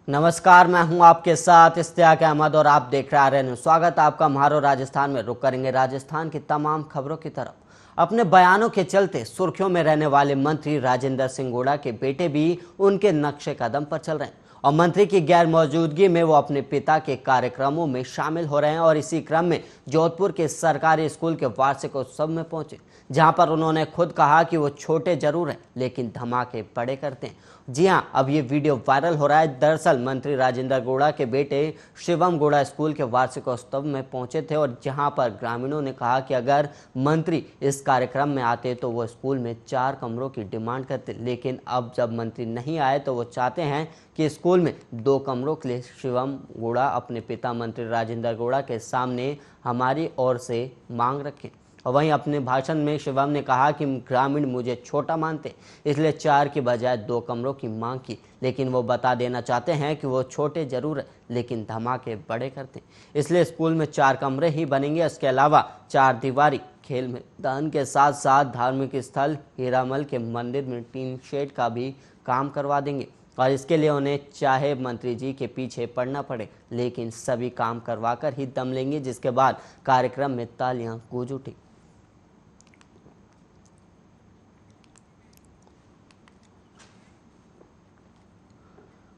नमस्कार, मैं हूं आपके साथ इश्तियाक अहमद और आप देख रहे हैं। स्वागत है आपका म्हारो राजस्थान में। रुक करेंगे राजस्थान की तमाम खबरों की तरफ। अपने बयानों के चलते सुर्खियों में रहने वाले मंत्री राजेंद्र सिंह गोड़ा के बेटे भी उनके नक्शे कदम पर चल रहे हैं और मंत्री की गैर मौजूदगी में वो अपने पिता के कार्यक्रमों में शामिल हो रहे हैं। और इसी क्रम में जोधपुर के सरकारी स्कूल के वार्षिक उत्सव में पहुंचे, जहां पर उन्होंने खुद कहा कि वो छोटे जरूर हैं लेकिन धमाके बड़े करते हैं। जी हां, अब ये वीडियो वायरल हो रहा है। दरअसल मंत्री राजेंद्र गोड़ा के बेटे शिवम गोड़ा स्कूल के वार्षिकोत्सव में पहुंचे थे और जहां पर ग्रामीणों ने कहा कि अगर मंत्री इस कार्यक्रम में आते तो वो स्कूल में 4 कमरों की डिमांड करते, लेकिन अब जब मंत्री नहीं आए तो वो चाहते हैं कि स्कूल में 2 कमरों के लिए शिवम गोड़ा अपने पिता मंत्री राजेंद्र गोड़ा के सामने हमारी ओर से मांग रखें। और वहीं अपने भाषण में शिवम ने कहा कि ग्रामीण मुझे छोटा मानते, इसलिए 4 की बजाय 2 कमरों की मांग की, लेकिन वो बता देना चाहते हैं कि वो छोटे जरूर है लेकिन धमाके बड़े करते, इसलिए स्कूल में 4 कमरे ही बनेंगे। इसके अलावा 4 दीवारी खेल मैदान के साथ साथ धार्मिक स्थल हीरामल के मंदिर में टीन शेड का भी काम करवा देंगे और इसके लिए उन्हें चाहे मंत्री जी के पीछे पड़ना पड़े, लेकिन सभी काम करवा कर ही दम लेंगे। जिसके बाद कार्यक्रम में तालियां गूंज उठी।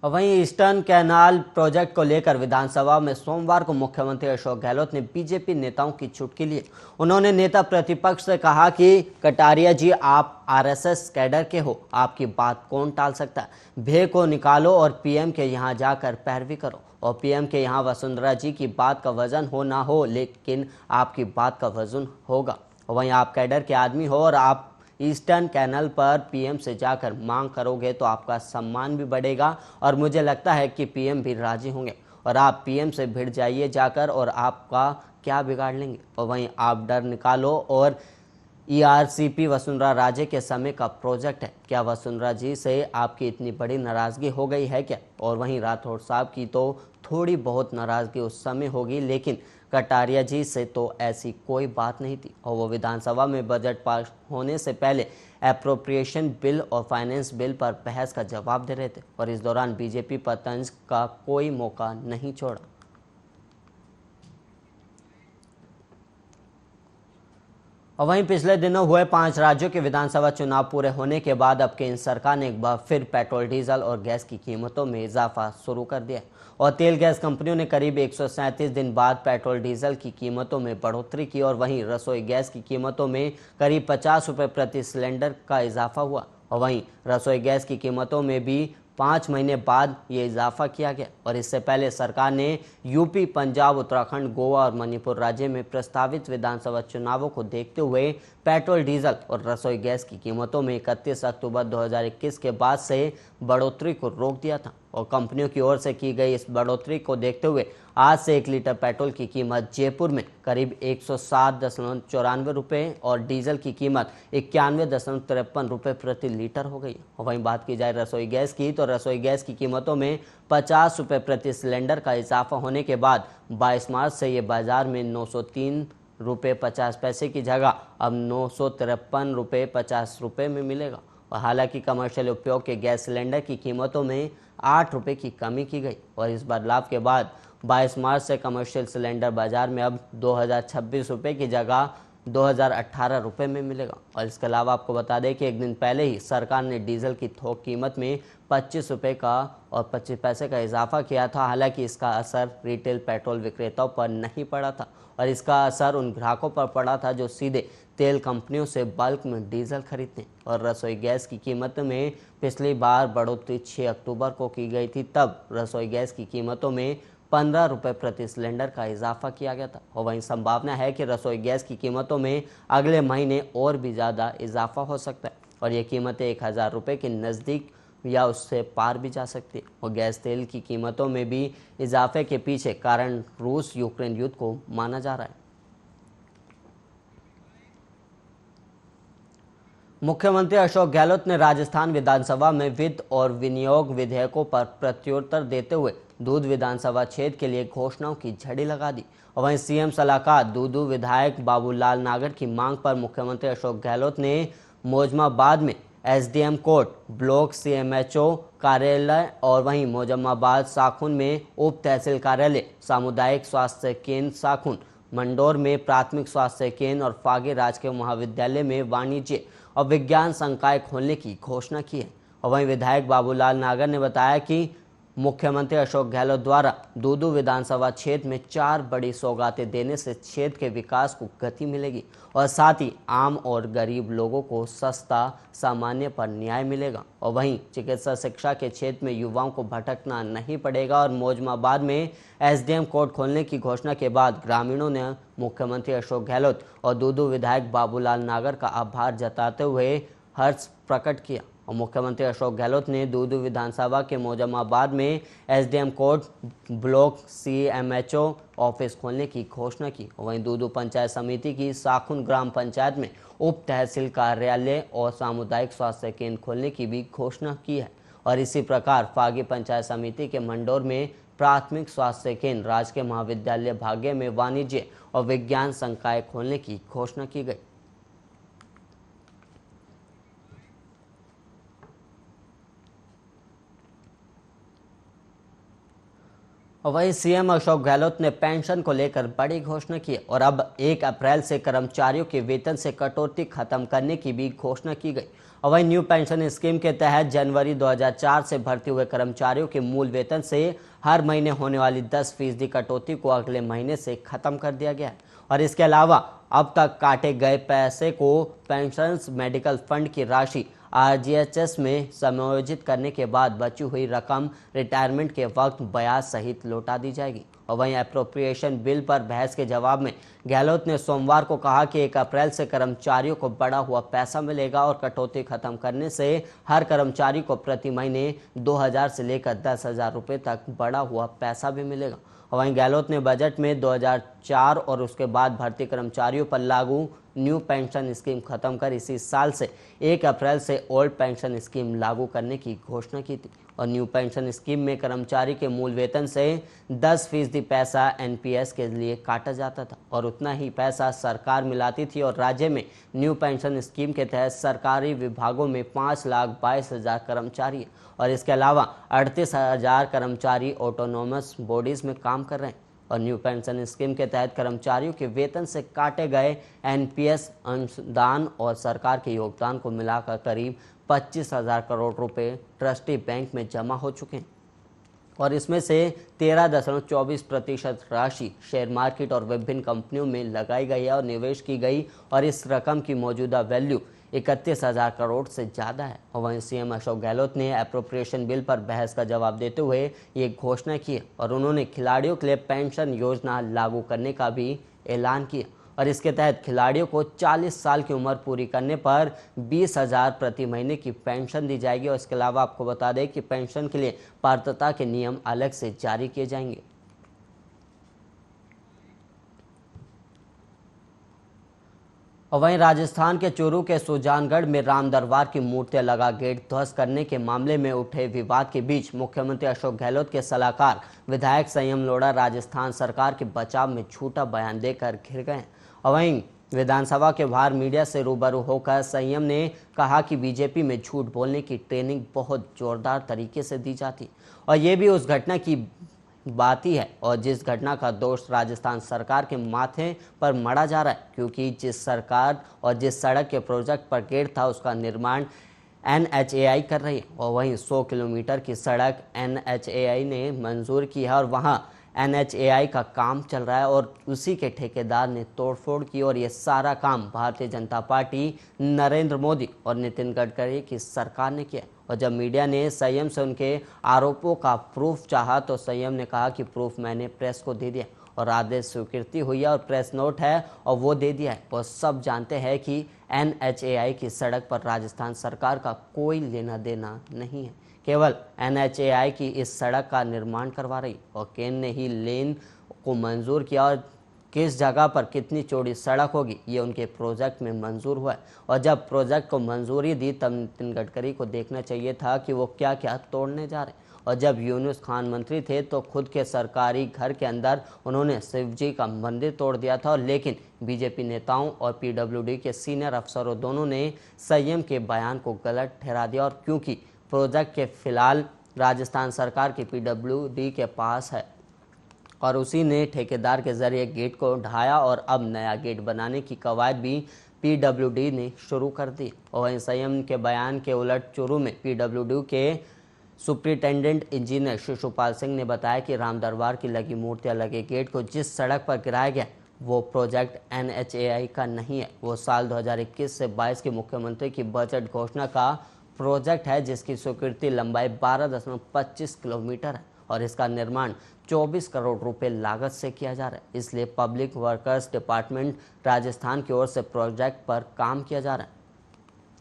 वहीं ईस्टर्न कैनाल प्रोजेक्ट को लेकर विधानसभा में सोमवार को मुख्यमंत्री अशोक गहलोत ने बीजेपी नेताओं की चुटकी ली। उन्होंने नेता प्रतिपक्ष से कहा कि कटारिया जी, आप आरएसएस कैडर के हो, आपकी बात कौन टाल सकता है। भे को निकालो और पीएम के यहाँ जाकर पैरवी करो, और पीएम के यहाँ वसुंधरा जी की बात का वजन हो ना हो, लेकिन आपकी बात का वजन होगा। वहीं आप कैडर के आदमी हो और आप ईस्टर्न कैनल पर पीएम से जाकर मांग करोगे तो आपका सम्मान भी बढ़ेगा और मुझे लगता है कि पीएम भी राजी होंगे। और आप पीएम से भिड़ जाइए जाकर और आपका क्या बिगाड़ लेंगे। और वहीं आप डर निकालो और ईआरसीपी वसुंधरा राजे के समय का प्रोजेक्ट है, क्या वसुंधरा जी से आपकी इतनी बड़ी नाराज़गी हो गई है क्या। और वहीं राठौड़ साहब की तो थोड़ी बहुत नाराज़गी उस समय होगी, लेकिन कटारिया जी से तो ऐसी कोई बात नहीं थी। और वो विधानसभा में बजट पास होने से पहले एप्रोप्रिएशन बिल और फाइनेंस बिल पर बहस का जवाब दे रहे थे और इस दौरान बीजेपी पर तंज का कोई मौका नहीं छोड़ा। और वहीं पिछले दिनों हुए 5 राज्यों के विधानसभा चुनाव पूरे होने के बाद अब केंद्र सरकार ने एक बार फिर पेट्रोल, डीजल और गैस की कीमतों में इजाफा शुरू कर दिया और तेल गैस कंपनियों ने करीब 137 दिन बाद पेट्रोल डीजल की कीमतों में बढ़ोतरी की और वहीं रसोई गैस की कीमतों में करीब 50 रुपये प्रति सिलेंडर का इजाफा हुआ। और वहीं रसोई गैस की कीमतों में भी 5 महीने बाद ये इजाफा किया गया और इससे पहले सरकार ने यूपी, पंजाब, उत्तराखंड, गोवा और मणिपुर राज्य में प्रस्तावित विधानसभा चुनावों को देखते हुए पेट्रोल, डीजल और रसोई गैस की कीमतों में 31 अक्टूबर 2021 के बाद से बढ़ोतरी को रोक दिया था। और कंपनियों की ओर से की गई इस बढ़ोतरी को देखते हुए आज से 1 लीटर पेट्रोल की कीमत जयपुर में करीब 107.94 रुपये और डीजल की कीमत 91.53 रुपये प्रति लीटर हो गई। और वहीं बात की जाए रसोई गैस की, तो रसोई गैस की कीमतों में 50 रुपये प्रति सिलेंडर का इजाफा होने के बाद 22 मार्च से ये बाजार में 903 रुपये 50 पैसे की जगह अब 953 रुपये 50 रुपये में मिलेगा। और हालांकि कमर्शियल उपयोग के गैस सिलेंडर की कीमतों में 8 रुपये की कमी की गई और इस बदलाव के बाद 22 मार्च से कमर्शियल सिलेंडर बाजार में अब 2026 रुपये की जगह 2018 रुपये में मिलेगा। और इसके अलावा आपको बता दें कि एक दिन पहले ही सरकार ने डीजल की थोक कीमत में 25 रुपये का और 25 पैसे का इजाफा किया था। हालांकि इसका असर रिटेल पेट्रोल विक्रेताओं पर नहीं पड़ा था और इसका असर उन ग्राहकों पर पड़ा था जो सीधे तेल कंपनियों से बल्क में डीजल खरीदते हैं। और रसोई गैस की कीमत में पिछली बार बढ़ोतरी 6 अक्टूबर को की गई थी, तब रसोई गैस की कीमतों में 15 रुपये प्रति सिलेंडर का इजाफा किया गया था। और वहीं संभावना है कि रसोई गैस की कीमतों में अगले महीने और भी ज़्यादा इजाफा हो सकता है और ये कीमतें 1000 रुपये के नज़दीक या उससे पार भी जा सकती है। और गैस तेल की कीमतों में भी इजाफे के पीछे कारण रूस यूक्रेन युद्ध को माना जा रहा है। मुख्यमंत्री अशोक गहलोत ने राजस्थान विधानसभा में वित्त और विनियोग विधेयकों पर प्रत्युत्तर देते हुए दूध विधानसभा क्षेत्र के लिए घोषणाओं की झड़ी लगा दी। और वहीं सीएम सलाहकार दूदू विधायक बाबूलाल नागर की मांग पर मुख्यमंत्री अशोक गहलोत ने मोजमाबाद में एसडीएम कोर्ट, ब्लॉक सीएमएचओ कार्यालय और वहीं मोजम्माबाद साखुन में उप तहसील कार्यालय, सामुदायिक स्वास्थ्य केंद्र साखुन, मंडौर में प्राथमिक स्वास्थ्य केंद्र और फागे राजकीय महाविद्यालय में वाणिज्य और विज्ञान संकाय खोलने की घोषणा की है। और वहीं विधायक बाबूलाल नागर ने बताया कि मुख्यमंत्री अशोक गहलोत द्वारा दूदू विधानसभा क्षेत्र में 4 बड़ी सौगातें देने से क्षेत्र के विकास को गति मिलेगी और साथ ही आम और गरीब लोगों को सस्ता सामान्य पर न्याय मिलेगा। और वहीं चिकित्सा शिक्षा के क्षेत्र में युवाओं को भटकना नहीं पड़ेगा। और मोजमाबाद में एसडीएम कोर्ट खोलने की घोषणा के बाद ग्रामीणों ने मुख्यमंत्री अशोक गहलोत और दूदू विधायक बाबूलाल नागर का आभार जताते हुए हर्ष प्रकट किया। और मुख्यमंत्री अशोक गहलोत ने दूदू विधानसभा के मोजम्माबाद में SDM court, block CMHO office खोलने की घोषणा की। वहीं दूदू पंचायत समिति की साखुन ग्राम पंचायत में उप तहसील कार्यालय और सामुदायिक स्वास्थ्य केंद्र खोलने की भी घोषणा की है। और इसी प्रकार फागी पंचायत समिति के मंडौर में प्राथमिक स्वास्थ्य केंद्र, राजकीय महाविद्यालय भाग्य में वाणिज्य और विज्ञान संकाय खोलने की घोषणा की गई। और वहीं सीएम अशोक गहलोत ने पेंशन को लेकर बड़ी घोषणा की और अब 1 अप्रैल से कर्मचारियों के वेतन से कटौती खत्म करने की भी घोषणा की गई। और वहीं न्यू पेंशन स्कीम के तहत जनवरी 2004 से भर्ती हुए कर्मचारियों के मूल वेतन से हर महीने होने वाली 10% कटौती को अगले महीने से खत्म कर दिया गया है। और इसके अलावा अब तक काटे गए पैसे को पेंशन मेडिकल फंड की राशि आरजीएचएस में समायोजित करने के बाद बची हुई रकम रिटायरमेंट के वक्त ब्याज सहित लौटा दी जाएगी। और वहीं एप्रोप्रिएशन बिल पर बहस के जवाब में गहलोत ने सोमवार को कहा कि 1 अप्रैल से कर्मचारियों को बढ़ा हुआ पैसा मिलेगा और कटौती खत्म करने से हर कर्मचारी को प्रति महीने 2000 से लेकर 10,000 रुपये तक बढ़ा हुआ पैसा भी मिलेगा। वहीं गहलोत ने बजट में 2004 और उसके बाद भर्ती कर्मचारियों पर लागू न्यू पेंशन स्कीम खत्म कर इसी साल से 1 अप्रैल से ओल्ड पेंशन स्कीम लागू करने की घोषणा की थी। और न्यू पेंशन स्कीम में कर्मचारी के मूल वेतन से 10% पैसा एनपीएस के लिए काटा जाता था और उतना ही पैसा सरकार मिलाती थी। और राज्य में न्यू पेंशन स्कीम के तहत सरकारी विभागों में 5,22,000 कर्मचारी हैं और इसके अलावा 38,000 कर्मचारी ऑटोनोमस बॉडीज में काम कर रहे हैं। और न्यू पेंशन स्कीम के तहत कर्मचारियों के वेतन से काटे गए एनपीएस, अंशदान और सरकार के योगदान को मिलाकर करीब 25,000 करोड़ रुपए ट्रस्टी बैंक में जमा हो चुके हैं। और इसमें से 13.24% राशि शेयर मार्केट और विभिन्न कंपनियों में लगाई गई है और निवेश की गई और इस रकम की मौजूदा वैल्यू 31,000 करोड़ से ज़्यादा है। और वहीं सीएम अशोक गहलोत ने एप्रोप्रिएशन बिल पर बहस का जवाब देते हुए ये घोषणा की और उन्होंने खिलाड़ियों के लिए पेंशन योजना लागू करने का भी ऐलान किया। और इसके तहत खिलाड़ियों को 40 साल की उम्र पूरी करने पर 20,000 प्रति महीने की पेंशन दी जाएगी। और इसके अलावा आपको बता दें कि पेंशन के लिए पात्रता के नियम अलग से जारी किए जाएंगे। और वहीं राजस्थान के चूरू के सुजानगढ़ में राम दरबार की मूर्तियां लगा गेट ध्वस्त करने के मामले में उठे विवाद के बीच मुख्यमंत्री अशोक गहलोत के सलाहकार विधायक संयम लोढ़ा राजस्थान सरकार के बचाव में झूठा बयान देकर घिर गए। और वहीं विधानसभा के बाहर मीडिया से रूबरू होकर संयम ने कहा कि बीजेपी में झूठ बोलने की ट्रेनिंग बहुत जोरदार तरीके से दी जाती और ये भी उस घटना की बात ही है और जिस घटना का दोष राजस्थान सरकार के माथे पर मढ़ा जा रहा है, क्योंकि जिस सरकार और जिस सड़क के प्रोजेक्ट पर गेट था उसका निर्माण एनएचएआई कर रही है। और वहीं 100 किलोमीटर की सड़क एनएचएआई ने मंजूर की है और वहां एनएचएआई का काम चल रहा है और उसी के ठेकेदार ने तोड़फोड़ की और ये सारा काम भारतीय जनता पार्टी, नरेंद्र मोदी और नितिन गडकरी की सरकार ने किया। और जब मीडिया ने संयम से उनके आरोपों का प्रूफ चाहा तो संयम ने कहा कि प्रूफ मैंने प्रेस को दे दिया और आदेश स्वीकृति हुई है और प्रेस नोट है और वो दे दिया है। और सब जानते हैं कि एनएचएआई की सड़क पर राजस्थान सरकार का कोई लेना देना नहीं है, केवल एनएचएआई की इस सड़क का निर्माण करवा रही और केंद्र ने ही लेन को मंजूर किया और किस जगह पर कितनी चौड़ी सड़क होगी ये उनके प्रोजेक्ट में मंजूर हुआ है। और जब प्रोजेक्ट को मंजूरी दी तब नितिन गडकरी को देखना चाहिए था कि वो क्या क्या तोड़ने जा रहे हैं। और जब यूनुस खान मंत्री थे तो खुद के सरकारी घर के अंदर उन्होंने शिव जी का मंदिर तोड़ दिया था। लेकिन बीजेपी नेताओं और पीडब्ल्यूडी के सीनियर अफसरों दोनों ने संयम के बयान को गलत ठहरा दिया, और क्योंकि प्रोजेक्ट के फिलहाल राजस्थान सरकार की पीडब्ल्यूडी के पास है और उसी ने ठेकेदार के जरिए गेट को ढाया और अब नया गेट बनाने की कवायद भी पीडब्ल्यूडी ने शुरू कर दी। और वहीं संयम के बयान के उलट चूरू में पीडब्ल्यूडी के सुप्रिंटेंडेंट इंजीनियर शिशुपाल सिंह ने बताया कि राम दरबार की लगी मूर्तियां लगे गेट को जिस सड़क पर गिराया गया वो प्रोजेक्ट NHAI का नहीं है, वो साल 2021 से 22 के मुख्यमंत्री की बजट घोषणा का प्रोजेक्ट है जिसकी स्वीकृति लंबाई 12.25 किलोमीटर है और इसका निर्माण 24 करोड़ रुपए लागत से किया जा रहा है। इसलिए पब्लिक वर्कर्स डिपार्टमेंट राजस्थान की ओर से प्रोजेक्ट पर काम किया जा रहा है।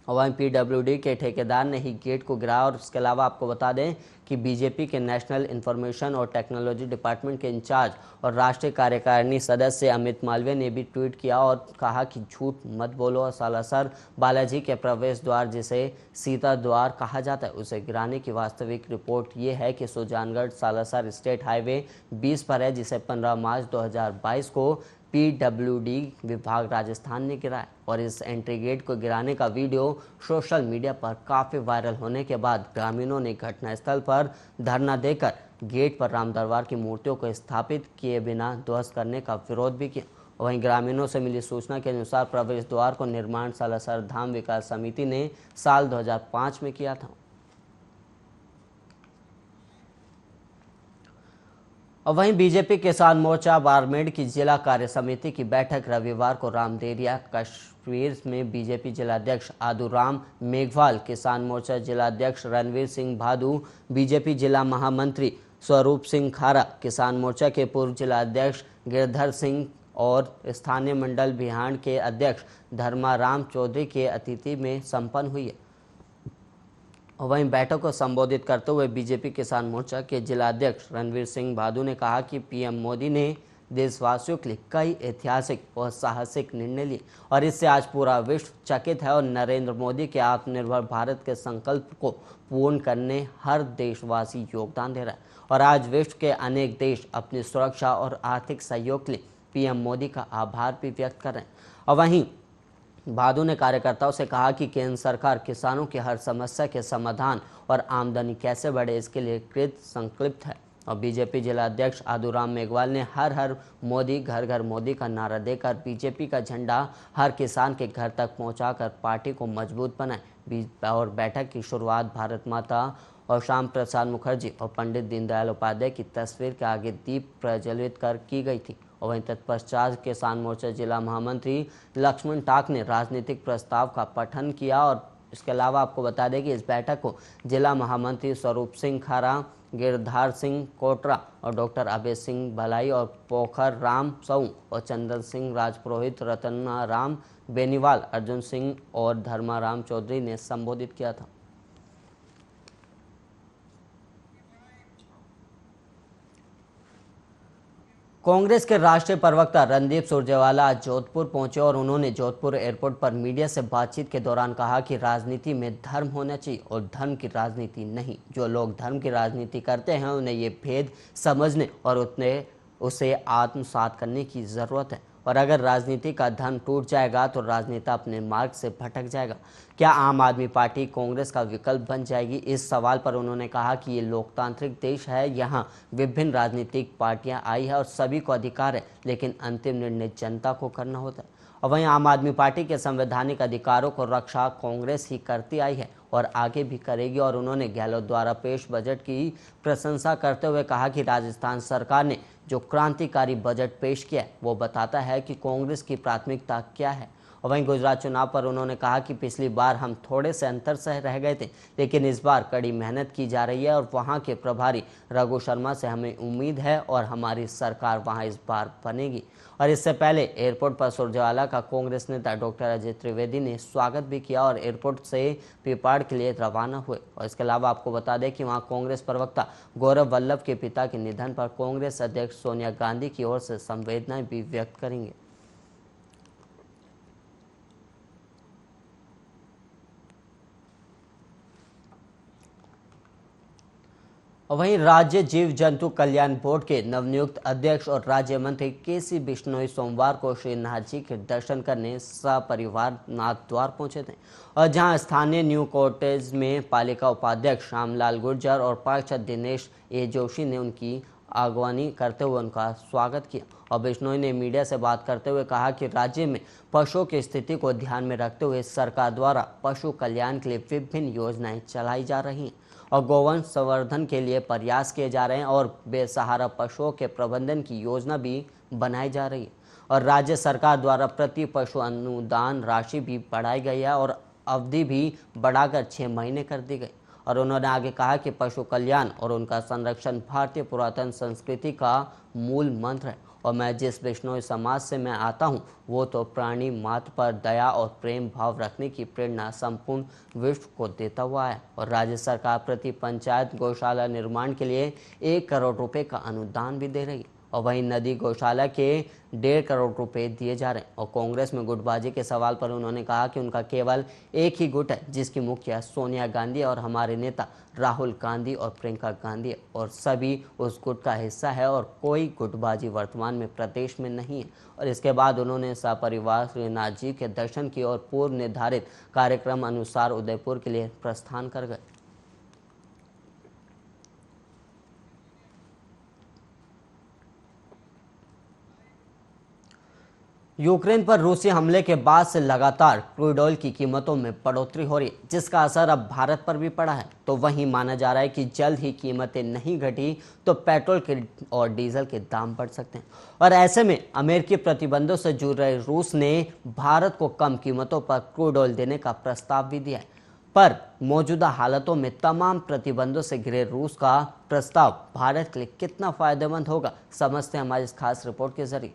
और वहीं पीडब्ल्यूडी के ठेकेदार ने ही गेट को गिराया। और इसके अलावा आपको बता दें कि बीजेपी के नेशनल इंफॉर्मेशन और टेक्नोलॉजी डिपार्टमेंट के इंचार्ज और राष्ट्रीय कार्यकारिणी सदस्य अमित मालवीय ने भी ट्वीट किया और कहा कि झूठ मत बोलो और सालासर बालाजी के प्रवेश द्वार जिसे सीता द्वार कहा जाता है उसे गिराने की वास्तविक रिपोर्ट ये है कि सुजानगढ़ सालासर स्टेट हाईवे 20 पर है, जिसे 15 मार्च 2022 को पीडब्ल्यूडी विभाग राजस्थान ने गिराया। और इस एंट्री गेट को गिराने का वीडियो सोशल मीडिया पर काफ़ी वायरल होने के बाद ग्रामीणों ने घटनास्थल पर धरना देकर गेट पर राम दरबार की मूर्तियों को स्थापित किए बिना ध्वस्त करने का विरोध भी किया। वहीं ग्रामीणों से मिली सूचना के अनुसार प्रवेश द्वार को निर्माण सालासर धाम विकास समिति ने साल 2005 में किया था। और वहीं बीजेपी किसान मोर्चा बारमेड़ की जिला कार्य समिति की बैठक रविवार को रामदेरिया कश्मीर में बीजेपी जिलाध्यक्ष आदूराम मेघवाल, किसान मोर्चा जिलाध्यक्ष रणवीर सिंह भादू, बीजेपी जिला महामंत्री स्वरूप सिंह खारा, किसान मोर्चा के पूर्व जिलाध्यक्ष गिरधर सिंह और स्थानीय मंडल बिहान के अध्यक्ष धर्माराम चौधरी के अतिथि में संपन्न हुई है। वहीं बैठक को संबोधित करते हुए बीजेपी किसान मोर्चा के जिलाध्यक्ष रणवीर सिंह भादू ने कहा कि पीएम मोदी ने देशवासियों के लिए कई ऐतिहासिक और साहसिक निर्णय लिए और इससे आज पूरा विश्व चकित है और नरेंद्र मोदी के आत्मनिर्भर भारत के संकल्प को पूर्ण करने हर देशवासी योगदान दे रहा है और आज विश्व के अनेक देश अपनी सुरक्षा और आर्थिक सहयोग के लिए पीएम मोदी का आभार भी व्यक्त कर रहे हैं। और वहीं भादू ने कार्यकर्ताओं से कहा कि केंद्र सरकार किसानों की हर समस्या के समाधान और आमदनी कैसे बढ़े इसके लिए कृत संकल्पित है। और बीजेपी जिलाध्यक्ष आदूराम मेघवाल ने हर हर मोदी घर घर मोदी का नारा देकर बीजेपी का झंडा हर किसान के घर तक पहुंचाकर पार्टी को मजबूत बनाए। और बैठक की शुरुआत भारत माता और श्याम प्रसाद मुखर्जी और पंडित दीनदयाल उपाध्याय की तस्वीर के आगे दीप प्रज्वलित कर की गई थी। और वहीं तत्पश्चात किसान मोर्चा जिला महामंत्री लक्ष्मण टाक ने राजनीतिक प्रस्ताव का पठन किया। और इसके अलावा आपको बता दें कि इस बैठक को जिला महामंत्री स्वरूप सिंह खारा, गिरधार सिंह कोटरा और डॉक्टर अभय सिंह भलाई और पोखर राम साहू और चंदन सिंह राजपुरोहित, रतनाराम बेनीवाल, अर्जुन सिंह और धर्माराम चौधरी ने संबोधित किया था। कांग्रेस के राष्ट्रीय प्रवक्ता रणदीप सुरजेवाला आज जोधपुर पहुंचे और उन्होंने जोधपुर एयरपोर्ट पर मीडिया से बातचीत के दौरान कहा कि राजनीति में धर्म होना चाहिए और धर्म की राजनीति नहीं। जो लोग धर्म की राजनीति करते हैं उन्हें ये भेद समझने और उसे आत्मसात करने की ज़रूरत है। और अगर राजनीति का धर्म टूट जाएगा तो राजनेता अपने मार्ग से भटक जाएगा। क्या आम आदमी पार्टी कांग्रेस का विकल्प बन जाएगी? इस सवाल पर उन्होंने कहा कि ये लोकतांत्रिक देश है, यहाँ विभिन्न राजनीतिक पार्टियां आई है और सभी को अधिकार है, लेकिन अंतिम निर्णय जनता को करना होता है। और वहीं आम आदमी पार्टी के संवैधानिक अधिकारों को रक्षा कांग्रेस ही करती आई है और आगे भी करेगी। और उन्होंने गहलोत द्वारा पेश बजट की प्रशंसा करते हुए कहा कि राजस्थान सरकार ने जो क्रांतिकारी बजट पेश किया है वो बताता है कि कांग्रेस की प्राथमिकता क्या है। और वहीं गुजरात चुनाव पर उन्होंने कहा कि पिछली बार हम थोड़े से अंतर से रह गए थे, लेकिन इस बार कड़ी मेहनत की जा रही है और वहां के प्रभारी रघु शर्मा से हमें उम्मीद है और हमारी सरकार वहां इस बार बनेगी। और इससे पहले एयरपोर्ट पर सुरजेवाला का कांग्रेस नेता डॉक्टर अजय त्रिवेदी ने स्वागत भी किया और एयरपोर्ट से पिपाड़ के लिए रवाना हुए। और इसके अलावा आपको बता दें कि वहां कांग्रेस प्रवक्ता गौरव वल्लभ के पिता के निधन पर कांग्रेस अध्यक्ष सोनिया गांधी की ओर से संवेदनाएं भी व्यक्त करेंगे। और वहीं राज्य जीव जंतु कल्याण बोर्ड के नवनियुक्त अध्यक्ष और राज्य मंत्री केसी बिश्नोई सोमवार को श्रीनाथ जी के दर्शन करने सपरिवार नाथद्वार पहुंचे थे और जहां स्थानीय न्यू कॉटेज में पालिका उपाध्यक्ष श्यामलाल गुर्जर और पार्षद दिनेश ए जोशी ने उनकी अगवानी करते हुए उनका स्वागत किया। और बिश्नोई ने मीडिया से बात करते हुए कहा कि राज्य में पशुओं की स्थिति को ध्यान में रखते हुए सरकार द्वारा पशु कल्याण के लिए विभिन्न योजनाएं चलाई जा रही हैं और गौवंश संवर्धन के लिए प्रयास किए जा रहे हैं और बेसहारा पशुओं के प्रबंधन की योजना भी बनाई जा रही है और राज्य सरकार द्वारा प्रति पशु अनुदान राशि भी बढ़ाई गई है और अवधि भी बढ़ाकर 6 महीने कर दी गई। और उन्होंने आगे कहा कि पशु कल्याण और उनका संरक्षण भारतीय पुरातन संस्कृति का मूल मंत्र है और मैं जिस बिश्नोई समाज से मैं आता हूँ वो तो प्राणी मात्र पर दया और प्रेम भाव रखने की प्रेरणा संपूर्ण विश्व को देता हुआ है और राज्य सरकार प्रति पंचायत गौशाला निर्माण के लिए 1 करोड़ रुपए का अनुदान भी दे रही है और वहीं नदी गौशाला के 1.5 करोड़ रुपए दिए जा रहे हैं। और कांग्रेस में गुटबाजी के सवाल पर उन्होंने कहा कि उनका केवल एक ही गुट है जिसकी मुखिया सोनिया गांधी और हमारे नेता राहुल गांधी और प्रियंका गांधी है और सभी उस गुट का हिस्सा है और कोई गुटबाजी वर्तमान में प्रदेश में नहीं है। और इसके बाद उन्होंने सपरिवार श्रीनाथ जी के दर्शन किए और पूर्व निर्धारित कार्यक्रम अनुसार उदयपुर के लिए प्रस्थान कर गए। यूक्रेन पर रूसी हमले के बाद से लगातार क्रूड ऑयल की कीमतों में बढ़ोतरी हो रही है जिसका असर अब भारत पर भी पड़ा है। तो वहीं माना जा रहा है कि जल्द ही कीमतें नहीं घटी तो पेट्रोल के और डीजल के दाम बढ़ सकते हैं और ऐसे में अमेरिकी प्रतिबंधों से जूझ रहे रूस ने भारत को कम कीमतों पर क्रूड ऑयल देने का प्रस्ताव भी दिया है। पर मौजूदा हालातों में तमाम प्रतिबंधों से घिरे रूस का प्रस्ताव भारत के लिए कितना फायदेमंद होगा, समझते हैं हमारी इस खास रिपोर्ट के जरिए।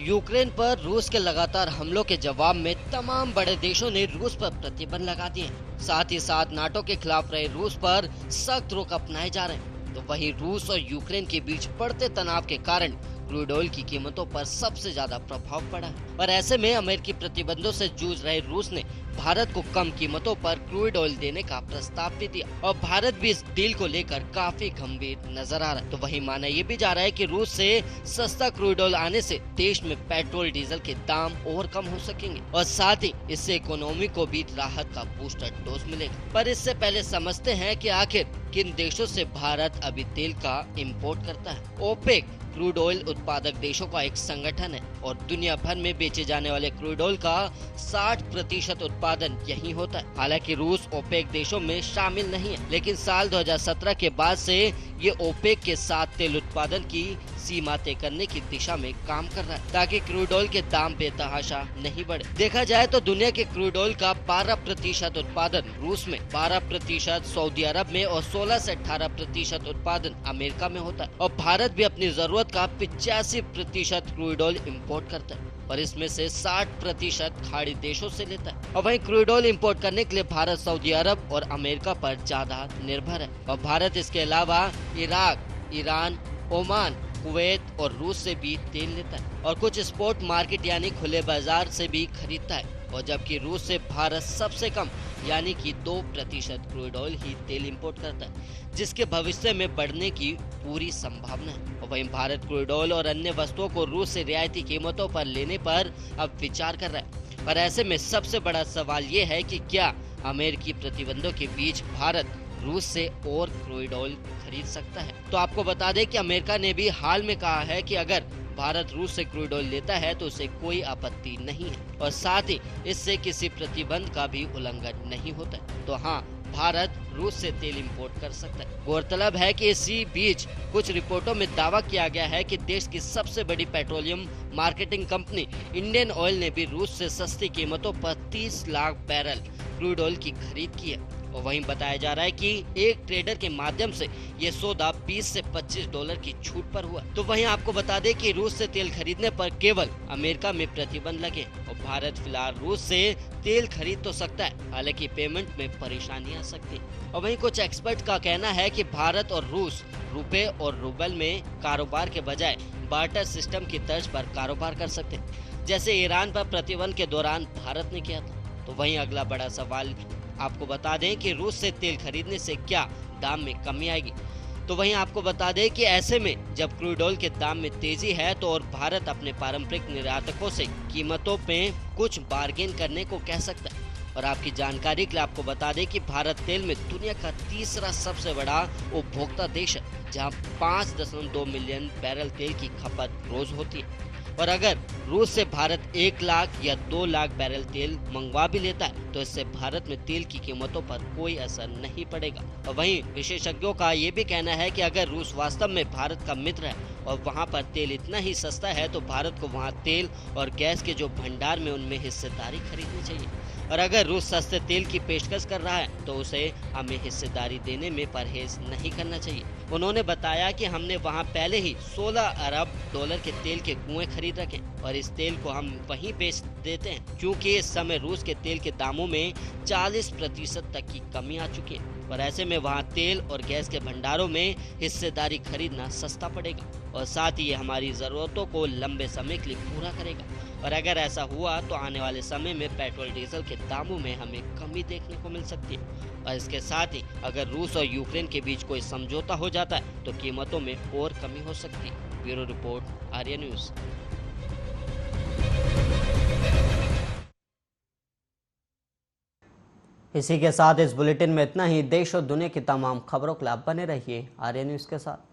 यूक्रेन पर रूस के लगातार हमलों के जवाब में तमाम बड़े देशों ने रूस पर प्रतिबंध लगा दिए हैं। साथ ही साथ नाटो के खिलाफ रहे रूस पर सख्त रुख अपनाए जा रहे हैं। तो वहीं रूस और यूक्रेन के बीच बढ़ते तनाव के कारण क्रूड ऑयल की कीमतों पर सबसे ज्यादा प्रभाव पड़ा है और ऐसे में अमेरिकी प्रतिबंधों से जूझ रहे रूस ने भारत को कम कीमतों पर क्रूड ऑयल देने का प्रस्ताव भी दिया और भारत भी इस डील को लेकर काफी गंभीर नजर आ रहा है। तो वहीं माना ये भी जा रहा है कि रूस से सस्ता क्रूड ऑयल आने से देश में पेट्रोल डीजल के दाम और कम हो सकेंगे और साथ ही इससे इकोनॉमी को भी राहत का बूस्टर डोज मिलेगा। पर इससे पहले समझते हैं कि आखिर किन देशों से भारत अभी तेल का इम्पोर्ट करता है। ओपेक क्रूड ऑयल उत्पादक देशों का एक संगठन है और दुनिया भर में बेचे जाने वाले क्रूड ऑयल का 60% उत्पादन यहीं होता है। हालांकि रूस ओपेक देशों में शामिल नहीं है, लेकिन साल 2017 के बाद से ये ओपेक के साथ तेल उत्पादन की सीमा तय करने की दिशा में काम कर रहा है ताकि क्रूड ऑयल के दाम बेतहाशा नहीं बढ़े। देखा जाए तो दुनिया के क्रूड ऑयल का 12% उत्पादन रूस में, 12% सऊदी अरब में और 16 से 18% उत्पादन अमेरिका में होता है और भारत भी अपनी जरूरत का 85% क्रूड ऑयल इम्पोर्ट करता है और इसमें से 60% खाड़ी देशों से लेता है। और वहीं क्रूड ऑयल इम्पोर्ट करने के लिए भारत सऊदी अरब और अमेरिका पर ज्यादा निर्भर है और भारत इसके अलावा इराक, ईरान, ओमान, कुवैत और रूस से भी तेल लेता है और कुछ स्पॉट मार्केट यानी खुले बाजार से भी खरीदता है और जबकि रूस से भारत सबसे कम यानी कि 2% क्रूड ऑयल ही तेल इंपोर्ट करता है जिसके भविष्य में बढ़ने की पूरी संभावना है। और वहीं भारत क्रूड ऑयल और अन्य वस्तुओं को रूस से रियायती कीमतों पर लेने पर अब विचार कर रहा है। पर ऐसे में सबसे बड़ा सवाल ये है कि क्या अमेरिकी प्रतिबंधों के बीच भारत रूस से और क्रूड ऑयल खरीद सकता है। तो आपको बता दें कि अमेरिका ने भी हाल में कहा है कि अगर भारत रूस से क्रूड ऑयल लेता है तो उसे कोई आपत्ति नहीं है और साथ ही इससे किसी प्रतिबंध का भी उल्लंघन नहीं होता। तो हाँ, भारत रूस से तेल इंपोर्ट कर सकता है। गौरतलब है कि इसी बीच कुछ रिपोर्टों में दावा किया गया है कि देश की सबसे बड़ी petroleum marketing company Indian oil ने भी रूस से सस्ती कीमतों पर 30 लाख बैरल क्रूड ऑयल की खरीद की है और वहीं बताया जा रहा है कि एक ट्रेडर के माध्यम से ये सौदा 20 से $25 की छूट पर हुआ। तो वहीं आपको बता दें कि रूस से तेल खरीदने पर केवल अमेरिका में प्रतिबंध लगे और भारत फिलहाल रूस से तेल खरीद तो सकता है, हालांकि पेमेंट में परेशानी आ सकती है। और वहीं कुछ एक्सपर्ट का कहना है कि भारत और रूस रुपए और रूबल में कारोबार के बजाय बार्टर सिस्टम की तर्ज पर कारोबार कर सकते हैं, जैसे ईरान पर प्रतिबंध के दौरान भारत ने किया था। तो वहीं अगला बड़ा सवाल, आपको बता दें कि रूस से तेल खरीदने से क्या दाम में कमी आएगी। तो वहीं आपको बता दें कि ऐसे में जब क्रूड ऑयल के दाम में तेजी है तो और भारत अपने पारंपरिक निर्यातकों से कीमतों पे कुछ बार्गेन करने को कह सकता है। और आपकी जानकारी के लिए आपको बता दें कि भारत तेल में दुनिया का तीसरा सबसे बड़ा उपभोक्ता देश है, जहां 5.2 मिलियन बैरल तेल की खपत रोज होती है। और अगर रूस से भारत 1 लाख या 2 लाख बैरल तेल मंगवा भी लेता है तो इससे भारत में तेल की कीमतों पर कोई असर नहीं पड़ेगा। और वहीं विशेषज्ञों का ये भी कहना है कि अगर रूस वास्तव में भारत का मित्र है और वहां पर तेल इतना ही सस्ता है तो भारत को वहां तेल और गैस के जो भंडार में उनमें हिस्सेदारी खरीदनी चाहिए। और अगर रूस सस्ते तेल की पेशकश कर रहा है तो उसे हमें हिस्सेदारी देने में परहेज नहीं करना चाहिए। उन्होंने बताया कि हमने वहां पहले ही 16 अरब डॉलर के तेल के कुएं खरीद रखे और इस तेल को हम वहीं बेच देते हैं, क्योंकि इस समय रूस के तेल के दामों में 40% तक की कमी आ चुकी है। और ऐसे में वहां तेल और गैस के भंडारों में हिस्सेदारी खरीदना सस्ता पड़ेगा और साथ ही ये हमारी जरूरतों को लंबे समय के लिए पूरा करेगा। और अगर ऐसा हुआ तो आने वाले समय में पेट्रोल डीजल के दामों में हमें कमी देखने को मिल सकती है। और इसके साथ ही अगर रूस और यूक्रेन के बीच कोई समझौता हो जाता है तो कीमतों में और कमी हो सकती है। Bureau report, Arya news. इसी के साथ इस बुलेटिन में इतना ही। देश और दुनिया की तमाम खबरों के लिए आप बने रहिए आर्या न्यूज के साथ।